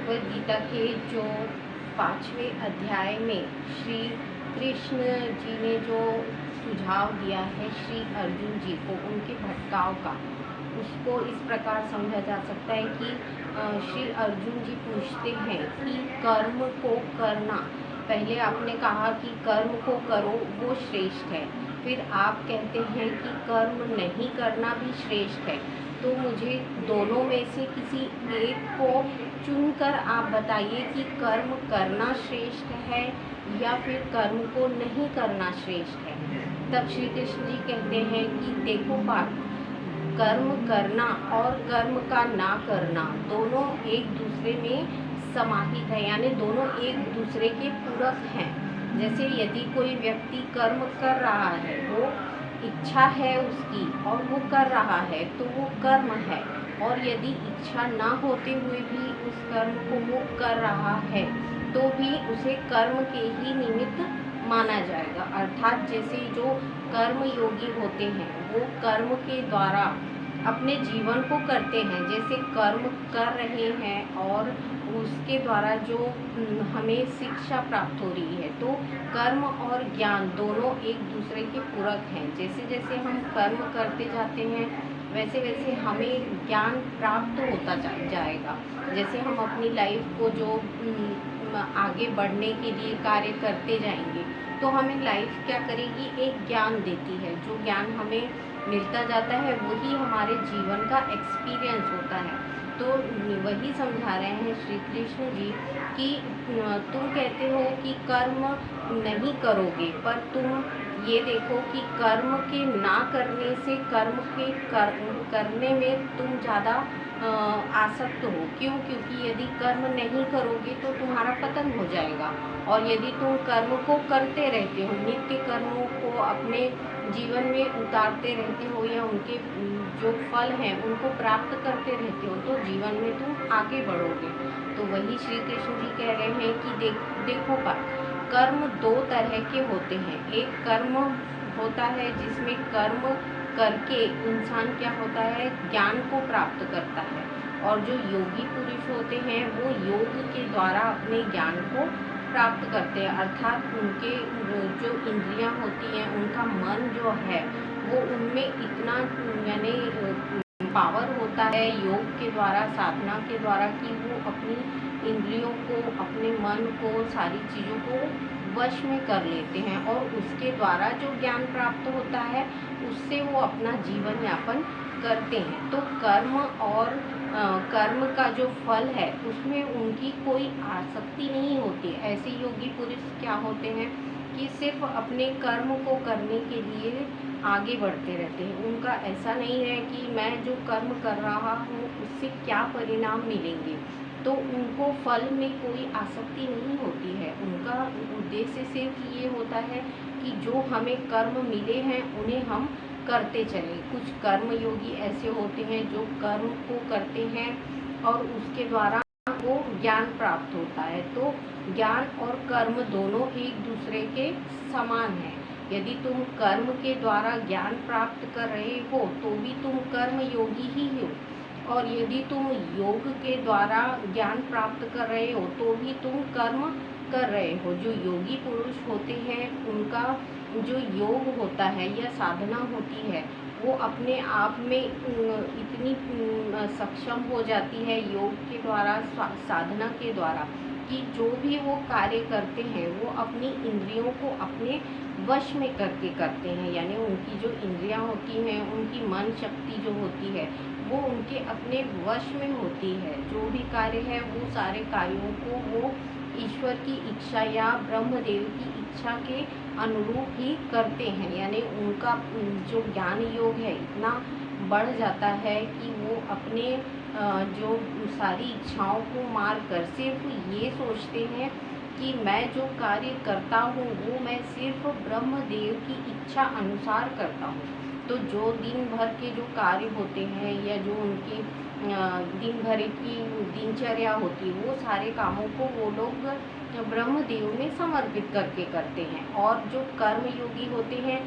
भगवद गीता के जो 5वें अध्याय में श्री कृष्ण जी ने जो सुझाव दिया है श्री अर्जुन जी को उनके भटकाव का, उसको इस प्रकार समझा जा सकता है कि श्री अर्जुन जी पूछते हैं कि कर्म को करना, पहले आपने कहा कि कर्म को करो वो श्रेष्ठ है, फिर आप कहते हैं कि कर्म नहीं करना भी श्रेष्ठ है। तो मुझे दोनों में से किसी एक को चुनकर आप बताइए कि कर्म करना श्रेष्ठ है या फिर कर्म को नहीं करना श्रेष्ठ है। तब श्री कृष्ण जी कहते हैं कि देखो पार्थ, कर्म करना और कर्म का ना करना दोनों एक दूसरे में समाहित है, यानी दोनों एक दूसरे के पूरक हैं। जैसे यदि कोई व्यक्ति कर्म कर रहा है, वो इच्छा है उसकी और वो कर रहा है तो वो कर्म है, और यदि इच्छा ना होते हुए भी उस कर्म को वो कर रहा है तो भी उसे कर्म के ही निमित्त माना जाएगा। अर्थात जैसे जो कर्म योगी होते हैं वो कर्म के द्वारा अपने जीवन को करते हैं, जैसे कर्म कर रहे हैं और उसके द्वारा जो हमें शिक्षा प्राप्त हो रही है, तो कर्म और ज्ञान दोनों एक दूसरे के पूरक हैं। जैसे जैसे हम कर्म करते जाते हैं वैसे वैसे हमें ज्ञान प्राप्त होता जाएगा। जैसे हम अपनी लाइफ को जो आगे बढ़ने के लिए कार्य करते जाएंगे तो हमें लाइफ क्या करेगी, एक ज्ञान देती है। जो ज्ञान हमें मिलता जाता है वही हमारे जीवन का एक्सपीरियंस होता है। तो वही समझा रहे हैं श्री कृष्ण जी कि तुम कहते हो कि कर्म नहीं करोगे, पर तुम ये देखो कि कर्म के ना करने से कर्म के करने में तुम ज़्यादा आसक्त हो। क्यों? क्योंकि यदि कर्म नहीं करोगे तो तुम्हारा पतन हो जाएगा, और यदि तुम कर्म को करते रहते हो, नित्य कर्मों को अपने जीवन में उतारते रहते हो या उनके जो फल हैं उनको प्राप्त करते रहते हो, तो जीवन में तुम आगे बढ़ोगे। तो वही श्री कृष्ण जी कह रहे हैं कि देखो कर्म दो तरह के होते हैं। एक कर्म होता है जिसमें कर्म करके इंसान क्या होता है, ज्ञान को प्राप्त करता है, और जो योगी पुरुष होते हैं वो योग के द्वारा अपने ज्ञान को प्राप्त करते हैं। अर्थात उनके जो इंद्रियां होती हैं, उनका मन जो है वो उनमें इतना यानी पावर होता है योग के द्वारा, साधना के द्वारा, कि वो अपनी इंद्रियों को, अपने मन को, सारी चीज़ों को वश में कर लेते हैं, और उसके द्वारा जो ज्ञान प्राप्त होता है उससे वो अपना जीवन यापन करते हैं। तो कर्म और कर्म का जो फल है उसमें उनकी कोई आसक्ति नहीं होती। ऐसे योगी पुरुष क्या होते हैं कि सिर्फ अपने कर्म को करने के लिए आगे बढ़ते रहते हैं। उनका ऐसा नहीं है कि मैं जो कर्म कर रहा हूँ उससे क्या परिणाम मिलेंगे, तो उनको फल में कोई आसक्ति नहीं होती है। उनका उद्देश्य सिर्फ ये होता है कि जो हमें कर्म मिले हैं उन्हें हम करते चलें। कुछ कर्म योगी ऐसे होते हैं जो कर्म को करते हैं और उसके द्वारा वो ज्ञान प्राप्त होता है। तो ज्ञान और कर्म दोनों एक दूसरे के समान हैं। यदि तुम कर्म के द्वारा ज्ञान प्राप्त कर रहे हो तो भी तुम कर्म योगी ही हो, और यदि तुम योग के द्वारा ज्ञान प्राप्त कर रहे हो तो भी तुम कर्म कर रहे हो। जो योगी पुरुष होते हैं उनका जो योग होता है या साधना होती है वो अपने आप में इतनी सक्षम हो जाती है योग के द्वारा, साधना के द्वारा, कि जो भी वो कार्य करते हैं वो अपनी इंद्रियों को अपने वश में करके करते हैं। यानी उनकी जो इंद्रियां होती हैं, उनकी मन शक्ति जो होती है वो उनके अपने वश में होती है। जो भी कार्य है वो सारे कार्यों को वो ईश्वर की इच्छा या ब्रह्मदेव की इच्छा के अनुरूप ही करते हैं। यानी उनका जो ज्ञान योग है इतना बढ़ जाता है कि वो अपने जो सारी इच्छाओं को मार कर सिर्फ ये सोचते हैं कि मैं जो कार्य करता हूँ वो मैं सिर्फ ब्रह्मदेव की इच्छा अनुसार करता हूँ। तो जो दिन भर के जो कार्य होते हैं या जो उनकी दिन भर की दिनचर्या होती है वो सारे कामों को वो लोग ब्रह्मदेव में समर्पित करके करते हैं। और जो कर्म योगी होते हैं